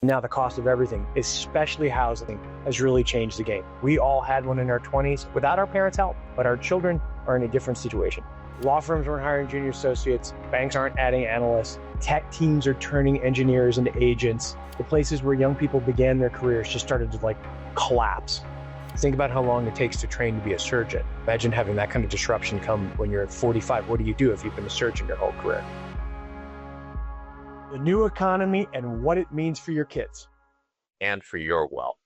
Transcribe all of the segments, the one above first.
Now the cost of everything, especially housing, has really changed the game. We all had one in our 20s without our parents' help, but our children are in a different situation. Law firms aren't hiring junior associates, banks aren't adding analysts, tech teams are turning engineers into agents. The places where young people began their careers just started to collapse. Think about how long it takes to train to be a surgeon. Imagine having that kind of disruption come when you're 45. What do you do if you've been a surgeon your whole career? The new economy and what it means for your kids. And for your wealth.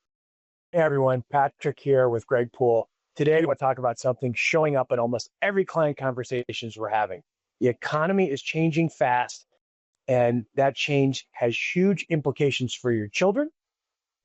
Hey everyone, Patrick here with Greg Poole. Today we want to talk about something showing up in almost every client conversations we're having. The economy is changing fast, and that change has huge implications for your children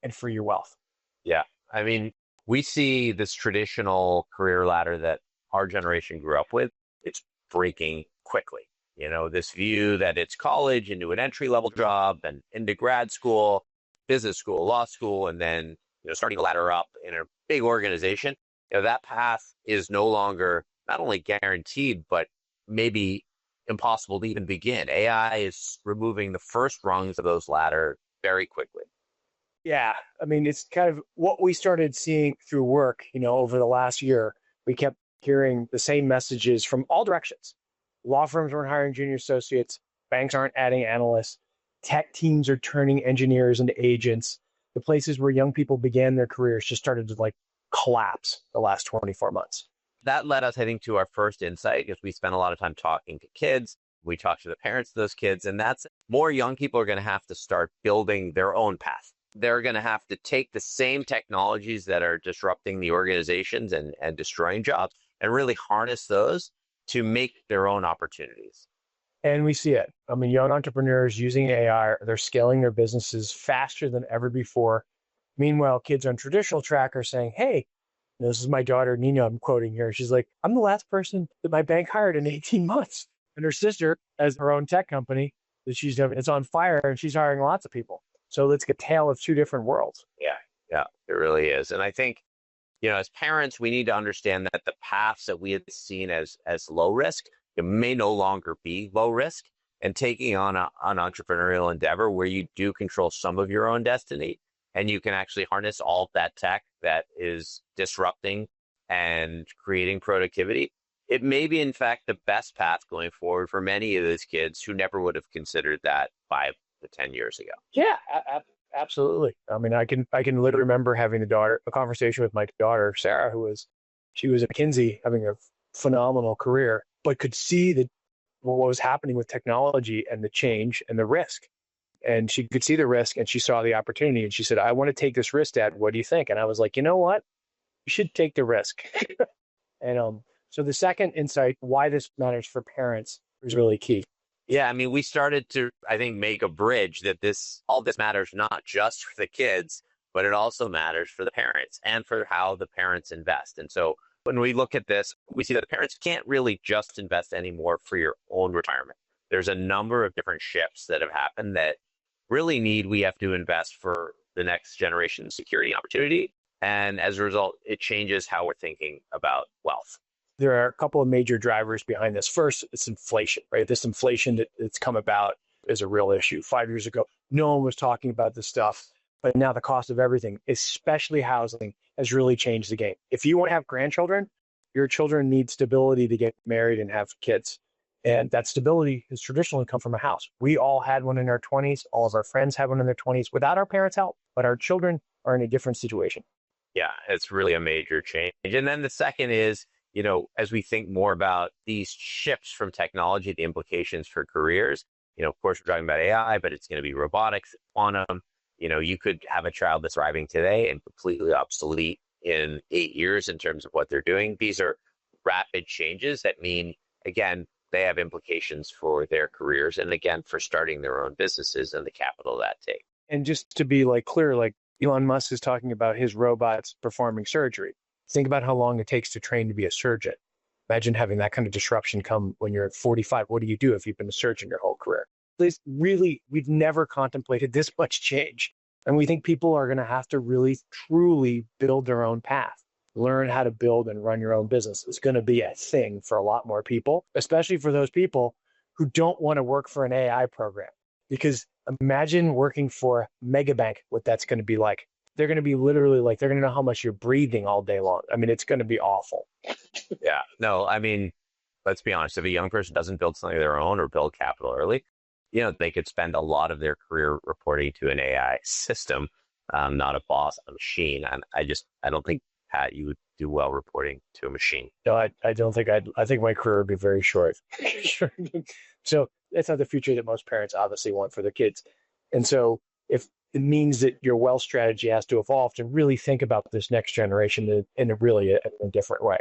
and for your wealth. Yeah, I mean, we see this traditional career ladder that our generation grew up with. It's breaking quickly. You know, this view that it's college into an entry-level job and into grad school, business school, law school, and then, starting to ladder up in a big organization. That path is no longer not only guaranteed, but maybe impossible to even begin. AI is removing the first rungs of those ladder very quickly. Yeah, I mean, it's kind of what we started seeing through work, over the last year. We kept hearing the same messages from all directions. Law firms aren't hiring junior associates, banks aren't adding analysts, tech teams are turning engineers into agents. The places where young people began their careers just started to collapse the last 24 months. That led us, I think, to our first insight, because we spent a lot of time talking to kids. We talked to the parents of those kids, and that's more young people are going to have to start building their own path. They're going to have to take the same technologies that are disrupting the organizations and destroying jobs and really harness those to make their own opportunities. And we see it. I mean, young entrepreneurs using AI, they're scaling their businesses faster than ever before. Meanwhile, kids on traditional track are saying, hey, this is my daughter, Nina, I'm quoting here. She's like, I'm the last person that my bank hired in 18 months. And her sister has her own tech company that it's on fire, and she's hiring lots of people. So it's a tale of two different worlds. Yeah, it really is. And I think, as parents, we need to understand that the paths that we had seen as low risk, it may no longer be low risk. And taking on an entrepreneurial endeavor where you do control some of your own destiny, and you can actually harness all of that tech that is disrupting and creating productivity, it may be, in fact, the best path going forward for many of those kids who never would have considered that 5 to 10 years ago. Yeah, absolutely. I mean, I can literally remember having a conversation with my daughter, Sarah, she was at McKinsey having a phenomenal career, but could see what was happening with technology and the change and the risk. And she could see the risk, and she saw the opportunity, and she said, I want to take this risk, Dad. What do you think? And I was like, you know what? You should take the risk. And so the second insight, why this matters for parents, is really key. Yeah, I mean, we started to, I think, make a bridge that all this matters not just for the kids, but it also matters for the parents and for how the parents invest. And so when we look at this, we see that the parents can't really just invest anymore for your own retirement. There's a number of different shifts that have happened that really we have to invest for the next generation's security and opportunity. And as a result, it changes how we're thinking about wealth. There are a couple of major drivers behind this. First, it's inflation, right? This inflation that's come about is a real issue. 5 years ago, no one was talking about this stuff, but now the cost of everything, especially housing, has really changed the game. If you want to have grandchildren, your children need stability to get married and have kids. And that stability has traditionally come from a house. We all had one in our 20s. All of our friends had one in their 20s without our parents' help, but our children are in a different situation. Yeah, it's really a major change. And then the second is, as we think more about these shifts from technology, the implications for careers, of course, we're talking about AI, but it's going to be robotics, quantum. You could have a child that's arriving today and completely obsolete in 8 years in terms of what they're doing. These are rapid changes that mean, again, they have implications for their careers and, again, for starting their own businesses and the capital that takes. And just to be clear, Elon Musk is talking about his robots performing surgery. Think about how long it takes to train to be a surgeon. Imagine having that kind of disruption come when you're 45. What do you do if you've been a surgeon your whole career? We've never contemplated this much change. And we think people are going to have to really, truly build their own path. Learn how to build and run your own business. It's going to be a thing for a lot more people, especially for those people who don't want to work for an AI program. Because imagine working for a mega bank, what that's going to be like. They're going to be literally like, they're going to know how much you're breathing all day long. I mean, it's going to be awful. Yeah. No, I mean, let's be honest. If a young person doesn't build something of their own or build capital early, they could spend a lot of their career reporting to an AI system, not a boss, a machine. And I don't think, Pat, you would do well reporting to a machine. No, I don't think I think my career would be very short. So that's not the future that most parents obviously want for their kids. And so if it means that your wealth strategy has to evolve to really think about this next generation in a different way.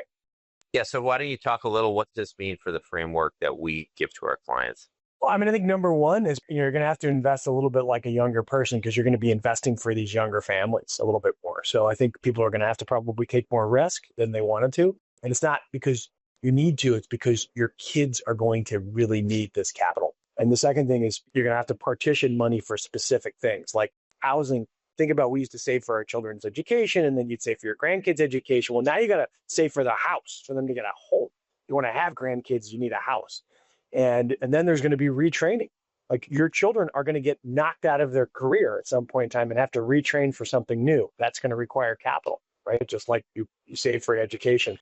Yeah. So why don't you talk a little, what does this mean for the framework that we give to our clients? Well, I mean, I think number one is you're going to have to invest a little bit like a younger person because you're going to be investing for these younger families a little bit more. So I think people are going to have to probably take more risk than they wanted to. And it's not because you need to, it's because your kids are going to really need this capital. And the second thing is you're going to have to partition money for specific things like housing. Think about we used to save for our children's education and then you'd save for your grandkids' education. Well, now you got to save for the house for them to get a home. You want to have grandkids, you need a house. And then there's going to be retraining. Like your children are going to get knocked out of their career at some point in time and have to retrain for something new. That's going to require capital, right? Just like you save for education.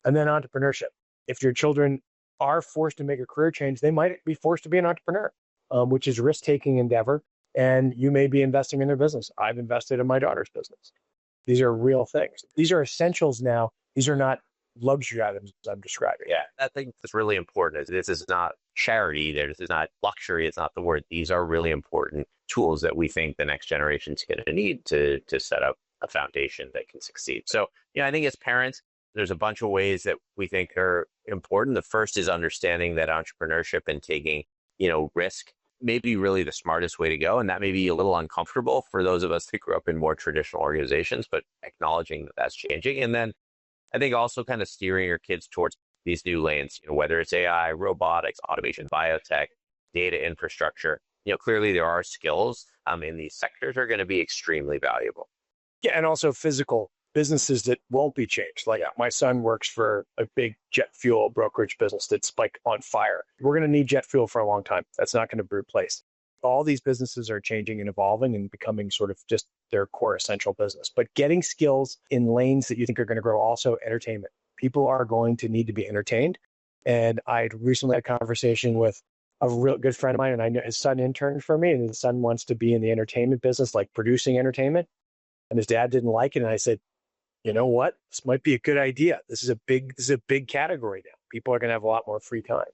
And then entrepreneurship. If your children are forced to make a career change, they might be forced to be an entrepreneur, which is risk-taking endeavor. And you may be investing in their business. I've invested in my daughter's business. These are real things. These are essentials now. These are not luxury items I'm describing. Yeah, I think that's really important. This is not charity. This is not luxury. It's not the word. These are really important tools that we think the next generation is going to need to set up a foundation that can succeed. So, I think as parents, there's a bunch of ways that we think are important. The first is understanding that entrepreneurship and taking, risk may be really the smartest way to go. And that may be a little uncomfortable for those of us that grew up in more traditional organizations, but acknowledging that that's changing. And then I think also kind of steering your kids towards these new lanes, whether it's AI, robotics, automation, biotech, data infrastructure. Clearly there are skills in these sectors are going to be extremely valuable. Yeah, and also physical businesses that won't be changed. Like my son works for a big jet fuel brokerage business that's like on fire. We're going to need jet fuel for a long time. That's not going to be replaced. All these businesses are changing and evolving and becoming sort of just their core essential business. But getting skills in lanes that you think are going to grow, also entertainment. People are going to need to be entertained. And I recently had a conversation with a real good friend of mine, and I know his son interned for me, and his son wants to be in the entertainment business, like producing entertainment. And his dad didn't like it. And I said, you know what? This might be a good idea. This is a big category now. People are going to have a lot more free time.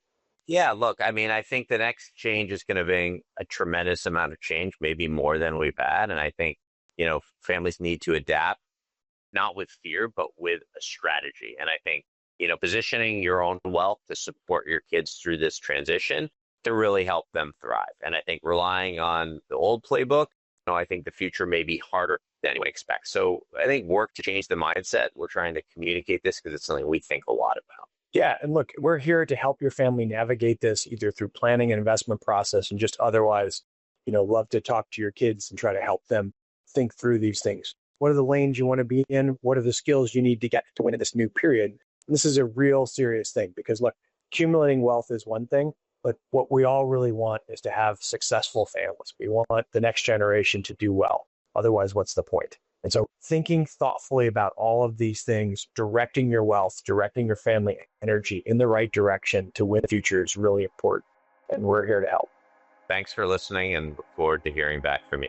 Yeah, look, I mean, I think the next change is going to bring a tremendous amount of change, maybe more than we've had. And I think, families need to adapt, not with fear, but with a strategy. And I think, positioning your own wealth to support your kids through this transition to really help them thrive. And I think relying on the old playbook, I think the future may be harder than anyone expects. So I think work to change the mindset. We're trying to communicate this because it's something we think a lot about. Yeah. And look, we're here to help your family navigate this either through planning and investment process and just otherwise, love to talk to your kids and try to help them think through these things. What are the lanes you want to be in? What are the skills you need to get to win in this new period? And this is a real serious thing because look, accumulating wealth is one thing, but what we all really want is to have successful families. We want the next generation to do well. Otherwise, what's the point? And so thinking thoughtfully about all of these things, directing your wealth, directing your family energy in the right direction to win the future is really important. And we're here to help. Thanks for listening and look forward to hearing back from you.